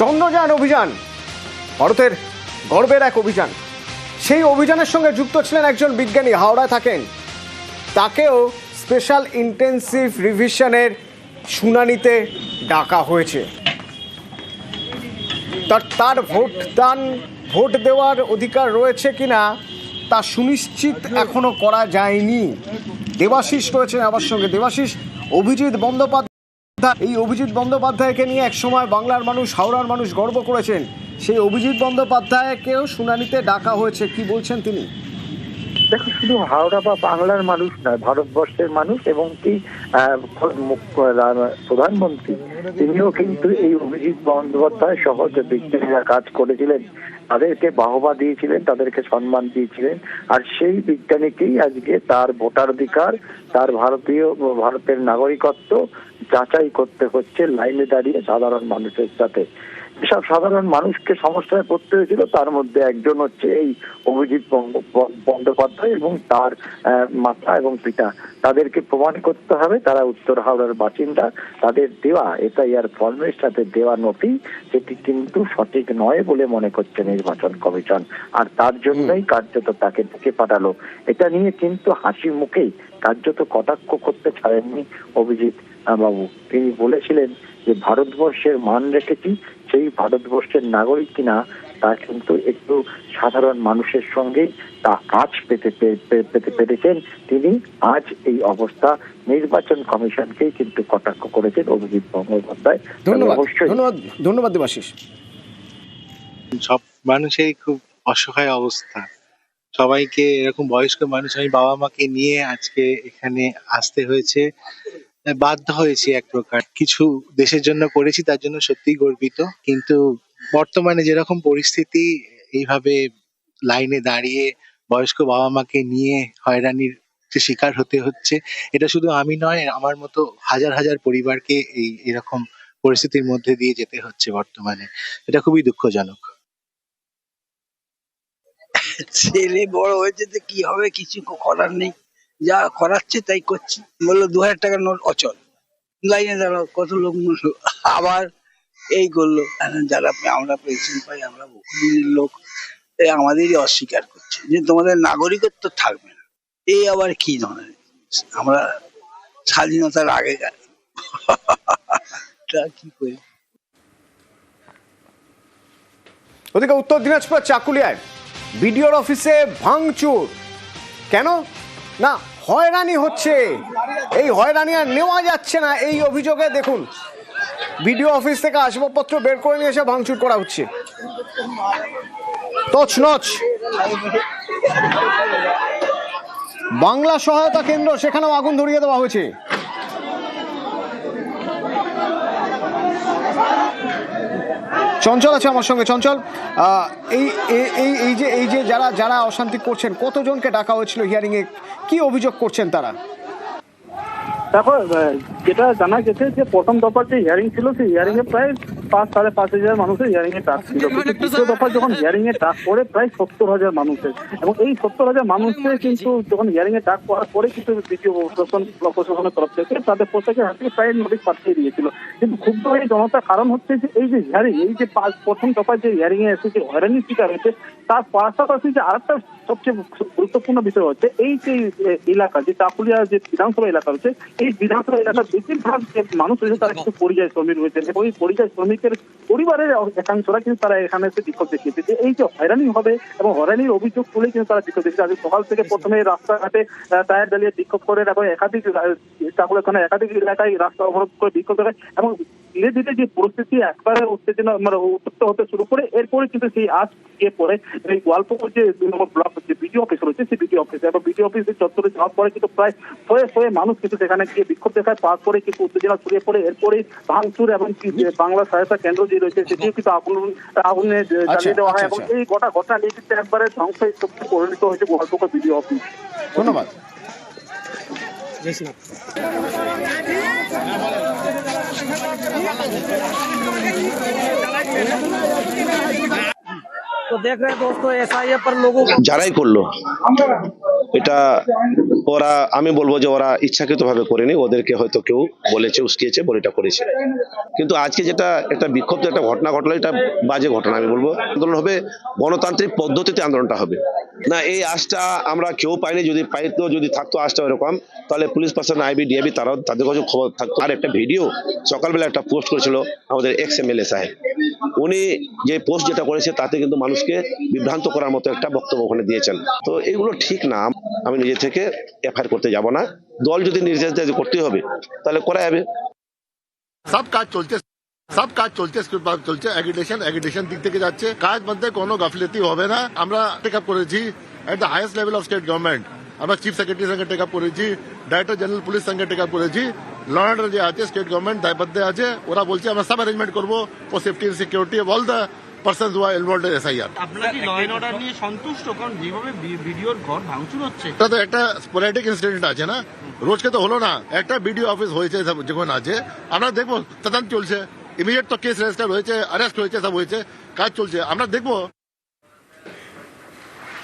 চন্দ্রযান অভিযান ভারতের গর্বের এক অভিযান। সেই অভিযানের সঙ্গে যুক্ত ছিলেন একজন বিজ্ঞানী, হাওড়ায় থাকেন। তাকেও স্পেশাল ইন্টেন্সিভ রিভিশনের শুনানিতে ডাকা হয়েছে। তার ভোট দেওয়ার অধিকার রয়েছে কিনা তা সুনিশ্চিত এখনো করা যায়নি। দেবাশিস রয়েছেন আমার সঙ্গে। দেবাশিস, অভিজিৎ বন্দ্যোপাধ্যায়, এই অভিজিৎ বন্দ্যোপাধ্যায়কে নিয়ে একসময় বাংলার মানুষ, হাওড়ার মানুষ গর্ব করেছেন। সেই অভিজিৎ বন্দ্যোপাধ্যায়কেও শুনানিতে ডাকা হয়েছে, কি বলছেন তিনি? দেখো, শুধু হাওড়া বা বাংলার মানুষ নয়, ভারতবর্ষের মানুষ এবং কি প্রধানমন্ত্রী তিনিও কিন্তু এই অভিজিৎ বন্দ্যোপাধ্যায় সহ যে বিজ্ঞানীরা কাজ করেছিলেন তাদেরকে বাহবা দিয়েছিলেন, তাদেরকে সম্মান দিয়েছিলেন। আর সেই বিজ্ঞানীকেই আজকে তার ভোটাধিকার, তার ভারতের নাগরিকত্ব যাচাই করতে হচ্ছে লাইনে দাঁড়িয়ে সাধারণ মানুষের সাথে। এসব সাধারণ মানুষকে সমস্যায় পড়তে হয়েছিল, তার মধ্যে একজন হচ্ছে এই অভিজিৎ বন্দ্যোপাধ্যায় এবং তার মাতা এবং পিতা। তাদেরকে প্রমাণ করতে হবে তারা উত্তর হাওড়ার বাসিন্দা। তাদের দেওয়া এসআইআর ফর্মের সাথে দেওয়া নথি সেটি কিন্তু সঠিক নয় বলে মনে করছে নির্বাচন কমিশন, আর তার জন্যই কার্যত তাকে ডেকে পাঠালো। এটা নিয়ে কিন্তু হাসি মুখেই কার্যত কটাক্ষ করতে ছাড়েননি অভিজিৎ বাবু। তিনি বলেছিলেন যে ভারতবর্ষের মান রেখেছি, সেই ভারতবর্ষের নাগরিক কিনা তা কিন্তু একটু সাধারণ মানুষের সঙ্গে তা আজ পেতে পেরেছেন তিনি। আজ এই অবস্থা নির্বাচন কমিশনকেই কিন্তু কটাক্ষ করেছেন অভিজিৎ বন্দ্যোপাধ্যায়। ধন্যবাদ দেবাশিস। সব মানুষেরই খুব অসহায় অবস্থা, সবাইকে এরকম বয়স্ক মানুষ, আমি বাবা মাকে নিয়ে আজকে এখানে আসতে হয়েছে, বাধ্য হয়েছি এক প্রকার। কিছু দেশের জন্য করেছি, তার জন্য সত্যিই গর্বিত। কিন্তু বর্তমানে যেরকম পরিস্থিতি, এইভাবে লাইনে দাঁড়িয়ে বয়স্ক বাবা মাকে নিয়ে হয়রানির শিকার হতে হচ্ছে, এটা শুধু আমি নয়, আমার মতো হাজার হাজার পরিবারকে এরকম পরিস্থিতির মধ্যে দিয়ে যেতে হচ্ছে বর্তমানে। এটা খুবই দুঃখজনক। ছেলে বড় হয়েছে তো কি হবে, কিছু করার নেই, যা করাচ্ছে তাই করছি। বললো 2000 টাকার নোট অচল, লাইনে দাঁড়াও, কত লোক মরলো। আবার এই করলো, যারা আমরা পেনশন পাই, আমরা বহুদিনের লোক, আমাদেরই অস্বীকার করছে যে তোমাদের নাগরিকত্ব থাকবে না। এই আবার কি ধরনের, আমরা স্বাধীনতার আগেকার কি করি। ওদিকে উত্তর দিনাজপুর চাকুলিয়ায় বিডিওর অফিসে ভাঙচুর। কেন না, হয়রানি হচ্ছে। এই হয়রানি আর নেওয়া যাচ্ছে না, এই অভিযোগে দেখুন বিডিও অফিস থেকে আসবাবপত্র বের করে নিয়ে এসে ভাঙচুর করা হচ্ছে। তছনছ বাংলা সহায়তা কেন্দ্র, সেখানেও আগুন ধরিয়ে দেওয়া হয়েছে। চঞ্চল আছে আমার সঙ্গে। চঞ্চল, এই যে যারা অশান্তি করছেন, কতজনকে ডাকা হয়েছিল হিয়ারিং এ, কি অভিযোগ করছেন তারা? দেখো, যেটা জানা গেছে যে প্রথম দফার যে হিয়ারিং ছিল, সেই হিয়ারিং এ প্রায় 5-5.5 মানুষের হিয়ারিং এ ডাক ছিল। দ্বিতীয় দফা যখন হিয়ারিং এ ডাক পড়ে প্রায় 70,000 মানুষের, এবং এই 70,000 মানুষের কিন্তু যখন হিয়ারিং এ ডাক পড়ার পরে কিন্তু দ্বিতীয় প্রশাসনের তরফ থেকে তাদের প্রত্যেকের হাতে প্রায় নোটিশ পাঠিয়ে দিয়েছিল। কিন্তু ক্ষুব্ধ হয়ে জনতার কারণ হচ্ছে যে এই যে হিয়ারিং, এই যে প্রথম দফায় যে হিয়ারিং এ এসে যে হয়রানির শিকার হয়েছে, তার পাশাপাশি যে আরেকটা সবচেয়ে গুরুত্বপূর্ণ বিষয় হচ্ছে এই যে এলাকা, যে চাকুলিয়া যে বিধানসভা এলাকা রয়েছে, এই বিধানসভা এলাকার বেশিরভাগ যে মানুষ রয়েছে তারা কিন্তু পরিযায়ী শ্রমিক রয়েছেন, এবং এই পরিযায়ী শ্রমিকের পরিবারের একাংশরা কিন্তু তারা এখানে এসে বিক্ষোভ দেখিয়েছে যে এই যে হয়রানি হবে, এবং হয়রানির অভিযোগ তুলে কিন্তু তারা বিক্ষোভ দেখিয়েছে। আজ সকাল থেকে প্রথমে রাস্তাঘাটে টায়ার জ্বালিয়ে বিক্ষোভ করে, এখন একাধিক চাকুলিয়া থানায় একাধিক এলাকায় রাস্তা অবরোধ করে বিক্ষোভ দেখায়, এবং ধীরে ধীরে যে পরিস্থিতি একবারে উত্তেজনা উত্তপ্ত হতে শুরু করে, এরপরে কিন্তু সেই আজ গিয়ে পরে এই গোয়ালপুকুর যে 2 নম্বর ব্লক যে বিডিও অফিস রয়েছে, সেই বিডিও অফিসে, এবং বিডিও অফিসের চত্বরে যাওয়ার পরে কিন্তু প্রায় শয়ে মানুষ কিন্তু সেখানে গিয়ে বিক্ষোভ দেখায়। তারপরে কিন্তু উত্তেজনা ছড়িয়ে পড়ে, এরপরে ভাঙচুর এবং বাংলা সহায়তা কেন্দ্র যে রয়েছে সেটিও কিন্তু আগুনে জ্বালিয়ে দেওয়া হয়, এবং এই গোটা ঘটনা নিয়ে কিন্তু একবারে ধ্বংসস্তূপে পরিণত হয়েছে গোয়ালপুকুর বিডিও অফিস। ধন্যবাদ। तो देख रहे हैं दोस्तों, एसआईए पर लोगों को যারাই করলো এটা ওরা, আমি বলবো যে ওরা ইচ্ছাকৃতভাবে করেনি, ওদেরকে হয়তো কেউ বলেছে, উস্কিয়েছে বলে এটা করেছে। কিন্তু আজকে যেটা একটা বিক্ষুব্ধ একটা ঘটনা ঘটলো, এটা বাজে ঘটনা। আমি বলবো আন্দোলন হবে গণতান্ত্রিক পদ্ধতিতে, আন্দোলনটা হবে না। এই আশটা আমরা কেউ পাইনি, যদি পাইতো, যদি থাকতো আশটা এরকম, তাহলে পুলিশ প্রশাসন, আইবি, ডিআইবি তারাও, তাদের কাছে খবর থাকতো। আর একটা ভিডিও সকালবেলা একটা পোস্ট করেছিল আমাদের এক্স এমএলএ সাহেব, উনি যে পোস্ট যেটা করেছে তাতে কিন্তু মানুষকে বিভ্রান্ত করার মতো একটা বক্তব্য ওখানে দিয়েছেন। তো এগুলো ঠিক না। আমি নিজে থেকে এফআইআর করতে যাব না। দল যদি নির্দেশ দেয় যে করতে হবে, তাহলে করা যাবে। সব কাজ চলছে স্ক্রিপ্ট চলছে, অ্যাগিটেশন দিক থেকে যাচ্ছে, কাজ মধ্যে কোনো গাফিলতি হবে না। আমরা টেক আপ করেছি at the highest level of state government. আমরা চিফ সেক্রেটারির সঙ্গে টেক আপ করেছি, ডাইরেক্টর জেনারেল পুলিশ সঙ্গে টেক আপ করেছি। ল অ্যান্ড অর্ডার যে আছে স্টেট গভর্নমেন্ট দায়বদ্ধ আছে, ওরা বলছে আমরা সব অ্যারেঞ্জমেন্ট করবো for safety and security of all the persons who are involved in SIR. আপনারা কি ল এন্ড অর্ডার নিয়ে সন্তুষ্ট? কারণ যেভাবে ভিডিওর ঘর ভাঙচুর হচ্ছে, এটা তো একটা স্পোরাডিক ইনসিডেন্ট আছে না, রোজকে তো হলো না। একটা বিডিও অফিস হয়েছে যখন আছে, আমরা দেখবো তদন্ত চলছে, ইমিডিয়েট তো কেস রেজিস্টার হয়েছে, অ্যারেস্ট হয়েছে, সব হয়েছে, কাজ চলছে, আমরা দেখবো।